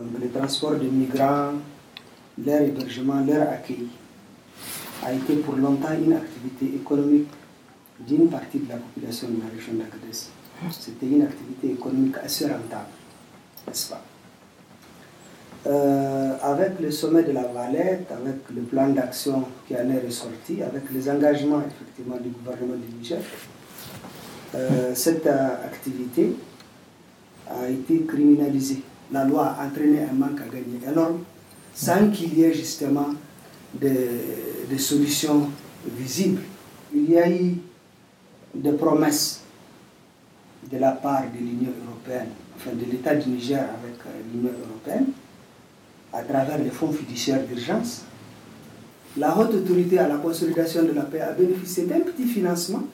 Le transport de migrants, leur hébergement, leur accueil a été pour longtemps une activité économique d'une partie de la population de la région d'Agadez. C'était une activité économique assez rentable, n'est-ce pas? Avec le sommet de la Valette, avec le plan d'action qui en est ressorti, avec les engagements effectivement du gouvernement du Niger, cette activité a été criminalisée. La loi a entraîné un manque à gagner énorme, sans qu'il y ait justement des solutions visibles. Il y a eu des promesses de la part de l'Union européenne, enfin de l'État du Niger avec l'Union européenne, à travers les fonds fiduciaires d'urgence. La haute autorité à la consolidation de la paix a bénéficié d'un petit financement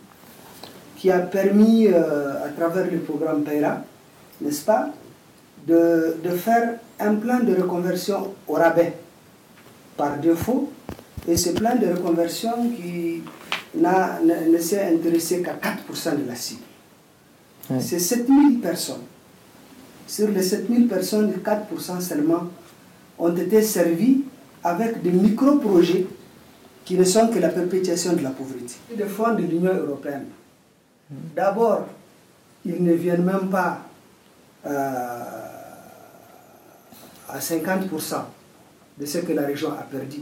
qui a permis, à travers le programme PAIRA, n'est-ce pas, de faire un plan de reconversion au rabais par défaut, et ce plan de reconversion qui ne s'est intéressé qu'à 4% de la cible. Oui. C'est 7000 personnes. Sur les 7000 personnes, 4% seulement ont été servis avec des micro-projets qui ne sont que la perpétuation de la pauvreté. Les fonds de l'Union européenne, d'abord, ils ne viennent même pas à 50% de ce que la région a perdu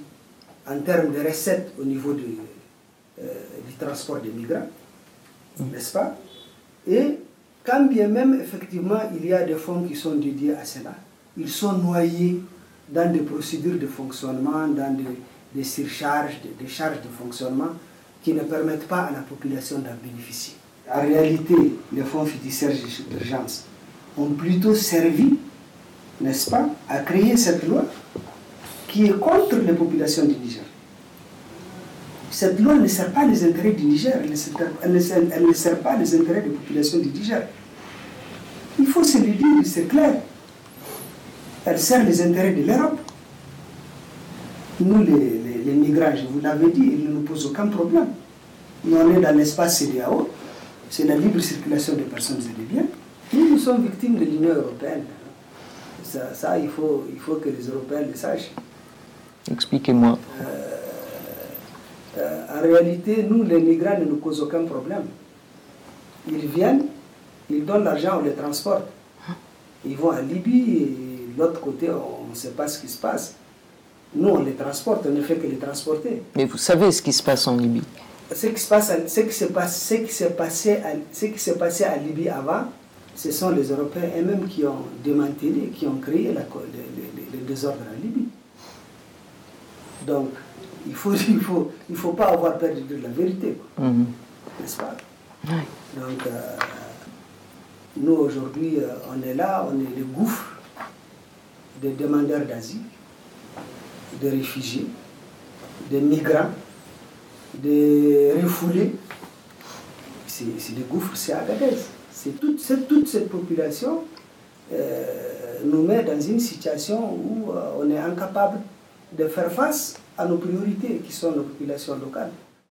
en termes de recettes au niveau du transport des migrants, n'est-ce pas? Et quand bien même, effectivement, il y a des fonds qui sont dédiés à cela, ils sont noyés dans des procédures de fonctionnement, dans des surcharges, des charges de fonctionnement qui ne permettent pas à la population d'en bénéficier. En réalité, les fonds fiduciaires d'urgence ont plutôt servi, n'est-ce pas, à créer cette loi qui est contre les populations du Niger. Cette loi ne sert pas les intérêts du Niger, elle ne sert pas les intérêts des populations du Niger. Il faut se le dire, c'est clair. Elle sert les intérêts de l'Europe. Nous, les migrants, je vous l'avais dit, ils ne nous posent aucun problème. Nous, on est dans l'espace CEDEAO, c'est la libre circulation des personnes et des biens. Nous sommes victimes de l'Union européenne. Ça il faut que les Européens le sachent. Expliquez-moi. En réalité, nous, les migrants, ne nous causent aucun problème. Ils viennent, ils donnent l'argent, on les transporte. Ils vont à Libye, et de l'autre côté, on ne sait pas ce qui se passe. Nous, on les transporte, on ne fait que les transporter. Mais vous savez ce qui se passe en Libye? Ce qui s'est passé à Libye avant, ce sont les Européens eux-mêmes qui ont démantelé, qui ont créé le désordre en Libye. Donc, il faut pas avoir peur de dire la vérité, n'est-ce pas? Donc, nous aujourd'hui, on est là, on est le gouffre des demandeurs d'asile, des réfugiés, des migrants, des refoulés. C'est le gouffre, c'est Agadez. Toute cette population nous met dans une situation où on est incapable de faire face à nos priorités qui sont nos populations locales.